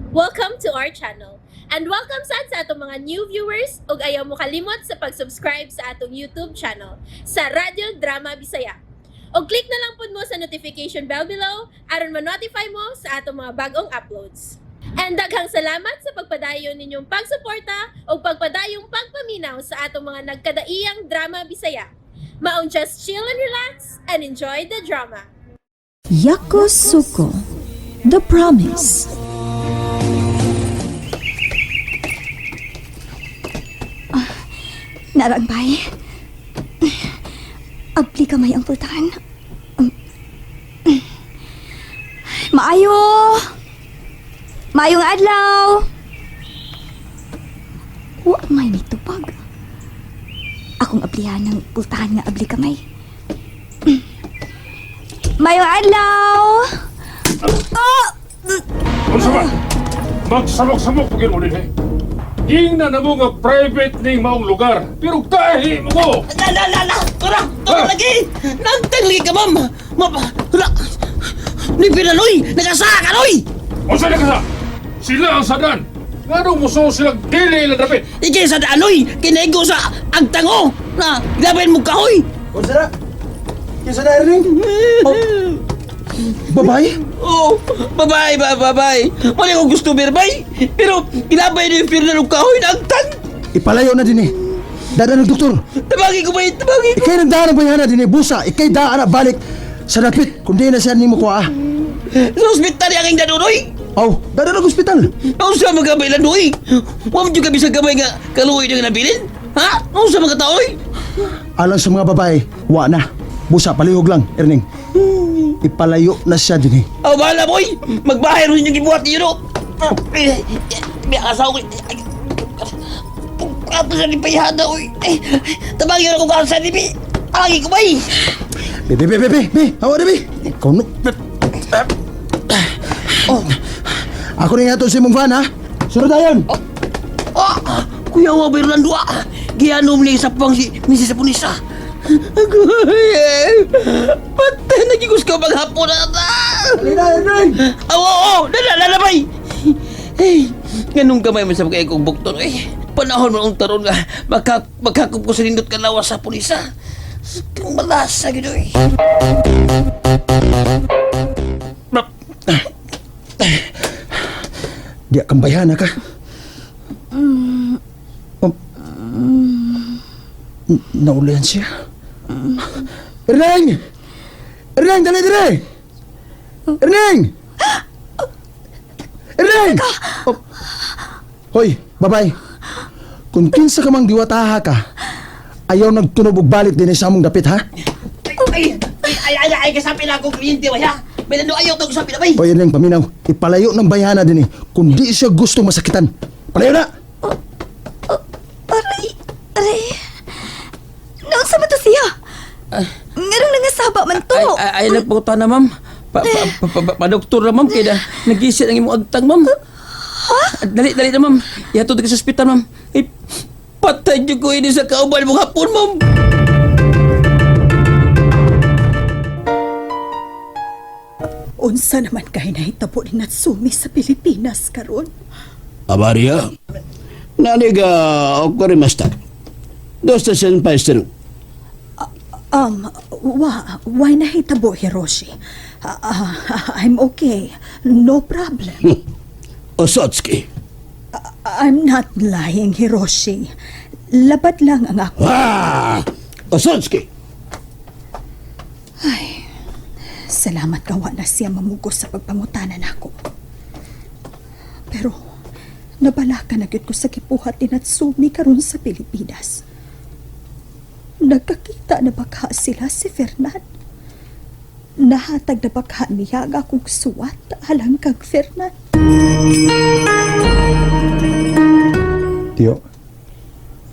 Welcome to our channel. And welcome sa atong mga new viewers ug ayaw mo kalimot sa pag-subscribe sa atong YouTube channel sa Radio Drama Bisaya. O click na lang pud mo sa notification bell below aron ma-notify mo sa atong mga bagong uploads. And daghang salamat sa pagpadayon ninyong pagsuporta o pagpadayong pagpaminaw sa atong mga nagkadaiyang Drama Bisaya. Maong just chill and relax and enjoy the drama. Yakusoku, The Promise. Naragbay. Abli ka may ang pultahan. Maayo! Maayong adlaw! Wa may mitupag. Akong ablihan ng pultahan nga abli kamay. Maayong adlaw! Oh! Unsa ba? Magsamok-samok pagin mo din eh. Ingna na mo nga private ning maong lugar. Pero kahi mo ko! La! Tura lagi! Nagtang lagi ka, ma'am! Tura! Ni pinaloy! Nagasa ka, loy! Unsa na ka sa? Sila ang sadan! Nga mo so silang dili ilang dapit? Ike sa daanoy! Kinaigo sa agtango! Na gabin mo kahoy! Unsa na? Kinsa na rin? Babae? Oh, babay! Wala ko gusto berbay! Pero ilabay na yung pirna ng kahoy na agtang! Ipalayo na din eh. Daan ng doktor. Tabagi ko ba yun? Tabagi ko! Ikay nagdaan ng bayana din eh. Busa, ikay daan na balik sa dapit. Kung di na siya ni mo ko Sa ospital yung aking danunoy! Aw, daan ng ospital. Ano sa mga gabay lang doy? Huwag mo ka bisang gabay nga kaluoy na nabilin? Ha? Ano sa mga taoy? Alang sa mga babae, wa na. Busa, palihog lang, Erning. Ipalayo na siya din eh. Oh, bahala boy! Magbahay rin yung gibuhat niyo, no? May asaw ko. Ato sa nipayhada, oy. Tabagin ako ka sa nipi. Agi ko, bay! Be, hawa na be. Ikaw no. Oh, ako na nga to si mong van ha. Sunod ayon. Kuya wa Fernando, gianom ni sa pang si Mrs. Punisa. Patay na gigos ka maghapon na ta! Erning! Oo! Dala bay! Hey, ganun kamay man sa mga ikong bukton eh. Panahon mo ang taron nga magkakup ko sa nindot ka lawas sa punisa. Kung malasa gito eh. Di kang bayana ka. Naulihan siya. Erning! Dali! Erning! Hoy, babay. Kung kinsa ka mang diwataha ka, ayaw nagtunog og balit din sa among dapit, ha? Ay, kasapi na akong kliyente, wala. May nando ayaw itong sapi na bay. Hoy, Erning, paminaw. Ipalayo ng bayana din kung di siya gusto masakitan. Palayo na! Aray. Naon sa mata siya? Ngarang nangasaba man to. Ay, nagputa na, ma'am. Pa-doktor na, ma'am. Kaya nag-isit ang imong agtang, ma'am. Dali na, ma'am. Ihatod ka sa ospital, ma'am. Ay, patay niyo ko ini sa kauban mong hapon, ma'am. Unsa naman kay nahitabo ni Natsumi sa Pilipinas karon? Abaria, naniga ako rin masta. Dosta siya pa istero. Why nahitabo, Hiroshi? I'm okay. No problem. Osotski. I'm not lying, Hiroshi. Labat lang ang ako. Osotski. Salamat gawa na siya mamugos sa pagpangutanan ako. Pero, nabalaka na gyud ko sa kipuhat ni Natsumi karon sa Pilipinas. Nagkakita na baka sila si Fernan. Nahatag na baka niya ang akong suwat alang kang Fernan. Tiyo,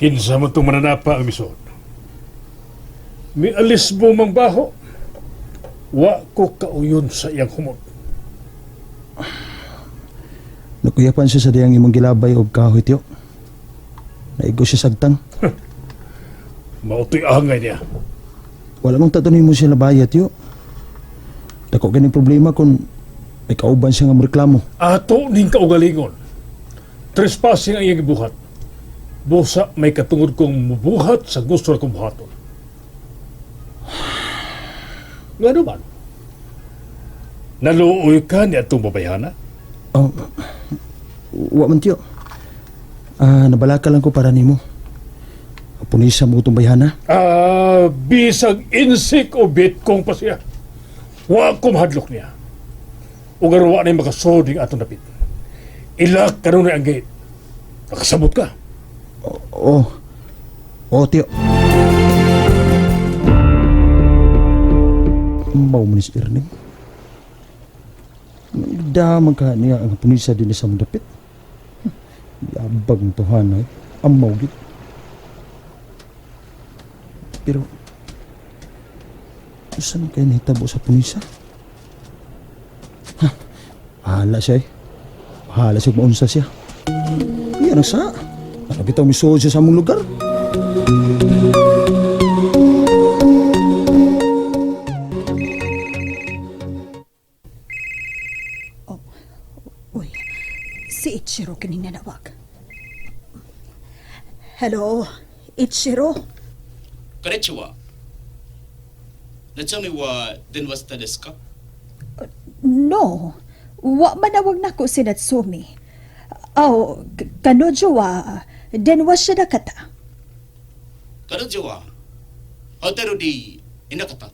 Kinsa mo itong mananapa ang misod. May alis mo mang baho. Wa ko kauyon sa iyang humot. nakuyapan siya sa diyang imong gilabay og kahoy, tiyo. Naigo siya sagtang. Mautoy angay niya. Wala mong tatunin mo siya labaya, tiyo. Dako ganing problema kung May kauban siya nga reklamo. Ato ning kaugalingon. Trespassing ang iyang gibuhat. Busa may katungod kong mubuhat sa gusto na kong buhaton. Nga naman. Naluoy ka ni atong babayana? Oh, wa man tiyo. Nabalaka lang ko para nimo. Punisa mo itong bayhana. Bisag insik o bit kong pa siya. Wa ko mahadlok niya. O garuwa na yung makasoding atong napit. Ilak ka nun ang gate. Nakasabot ka. Oo. Oo, tiyo. Mau mo ni si Erning. Damang ka niya ang punisa din sa mudapit. Labag ng tuhan ay. Amaw git. Pero, saan kayo nahitabo sa punisa? Bahala siya eh. Bahala siya maunsa siya. Iyan ang sa. Nakabitaw misuod siya sa among lugar. Uy, si Ichiro kining nanawag. Hello, Ichiro? Konnichiwa. Natsumi wa denwasta desu ka? No, wa manawag na ko si Natsumi. Kanojo wa, denwa siya nakata. Kanojo wa hotel di inakata.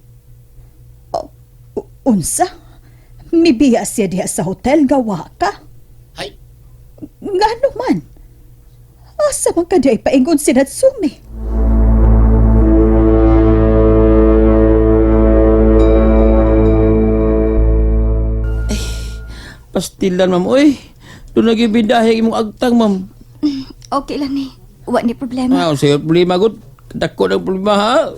Unsa? Mibiya siya diha sa hotel, gawa ka? Hai. Nga naman. Asa man ka di ay paingon si Natsumi? Pastilan, ma'am. Uy, doon lagi bidahe imong agtang, ma'am. Okay lang ni. Wa ni problema. Sa'yo problema, good. Dako ng problema, ha?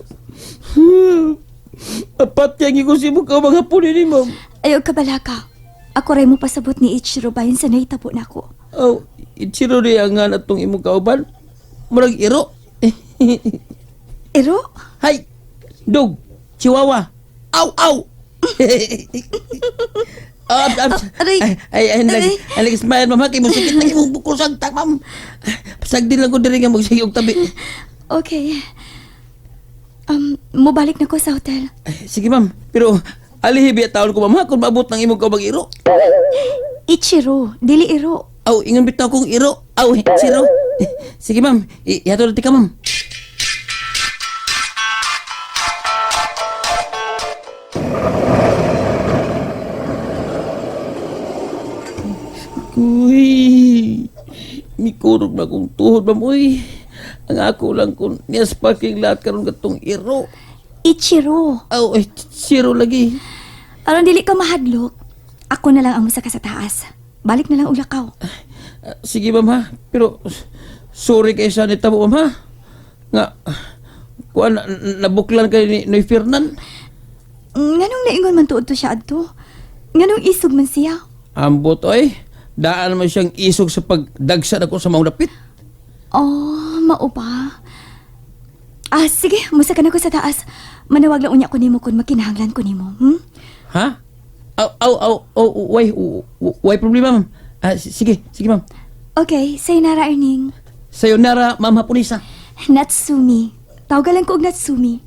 Apat yang ko si mukha mga punin ni, ma'am. Ayaw ka balaka. Ako rin mo pasabot ni Ichiro bayan sa naitabo na ko. Oh, Ichiro rin ang nga natong imong kauban. Murag iro. Ero? Hay! Dog! Chihuahua! Aw! Aw! Ay, smile, ma'am. Kaya mo sakit na imong bukol sa agtak, ma'am. Pasag din lang ko din nga magsayog tabi. Okay. Mubalik na ko sa hotel. Sige, ma'am. Pero, alihibi at taon ko, ma'am, ha? Kung maabot ng imong kaubang iro. Ichiro, dili Ero. Aw, ingon bitaw kong iro. Aw, Ichiro. Sige, ma'am. Iyato natin ka, ma'am. Uy, mikurog na kong tuhod, ma'am. Uy, ang ako lang kung niyas parking lahat karon gatong iro. Ichiro. Aw, Ichiro lagi. Aron dili ka mahadlok. Ako na lang ang musaka sa taas. Balik na lang ulakaw. Sige, ma'am, ha? Pero, sorry kayo sa nitabo, ma'am, ha? Nga, kuan, nabuklan kayo ni Noy Fernan. Nganong naingon man tuod to siya adto? Nganong isog man siya? Ambot, oy. Daan mo siyang isog sa pagdagsa ako sa mga dapit. Oh, mao ba? Sige, musaka na ko sa taas. Manawag lang unya ko nimo kung makinahanglan ko nimo. Ha? Why problema, ma'am? Sige, ma'am. Okay, sayonara, Erning. Sayonara, ma'am Hapunisa. Natsumi. Tawagan lang ko og Natsumi.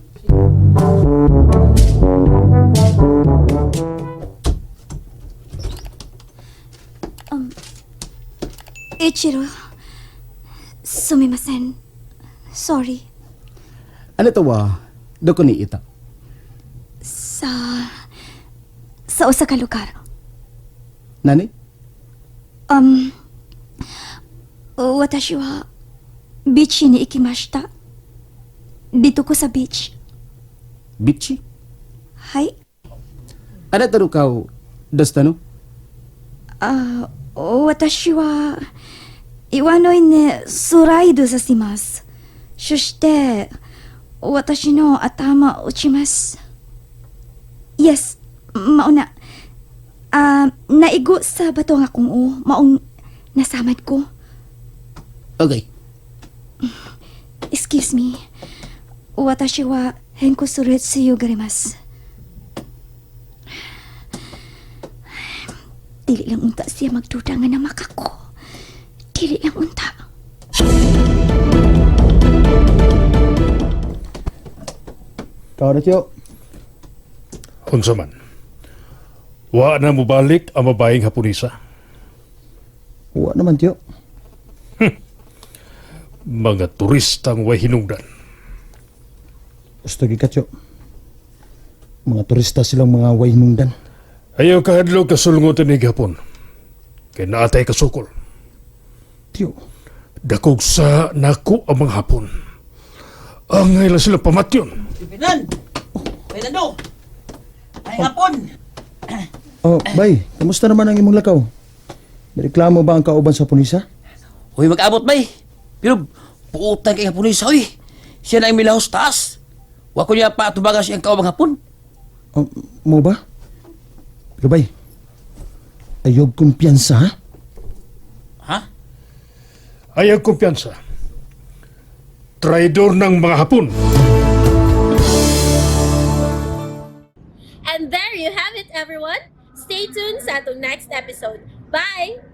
Ichiro. Sumimasen. Sorry. Ano to wa? Doko ni ita. Sa usa ka lugar. Nani? Watashi wa beach ni ikimashita. Dito ko sa beach. Bichi? Hai? Ano to ka? Dasta no? Watashi wa iwanoi ne suraido sasimasu. そして私の頭打ちます。Yes, mauna. Naigo sa bato nga kung maong nasamad ko. Okay. Excuse me. Watashi wa henko suretsuyo garimasu. Dili lang unta siya magduda nga namak ako. Dili lang unta. Kau na, tiyo. Unsa man. Wa na mo balik ang mabaying Hapunisa. Wa naman, tiyo. Mga turistang way hinungdan. Gusto ka, tiyo. Mga turista silang mga way hinungdan. Ayaw kahadlok kasulngutan ni gapon. Kay naatay kasukol. Tiyo, Dakog sa naku ang mga hapon. Angay lang sila pamatyon. Pinan! Fernando! Ay hapon! oh, bay, kamusta naman ang imong lakaw? May reklamo ba ang kauban sa punisa? Uy, mag-abot bay! Pero, puutang kay hapon isa, uy! Siya na yung milahos taas! Wa ko niya pa tubagan siyang kaubang hapon. Oh, mo ba? Pero bay, ayaw kumpiyansa, ha? Ha? Ayaw kumpiyansa. Traidor ng mga hapon. And there you have it, everyone. Stay tuned sa atong next episode. Bye!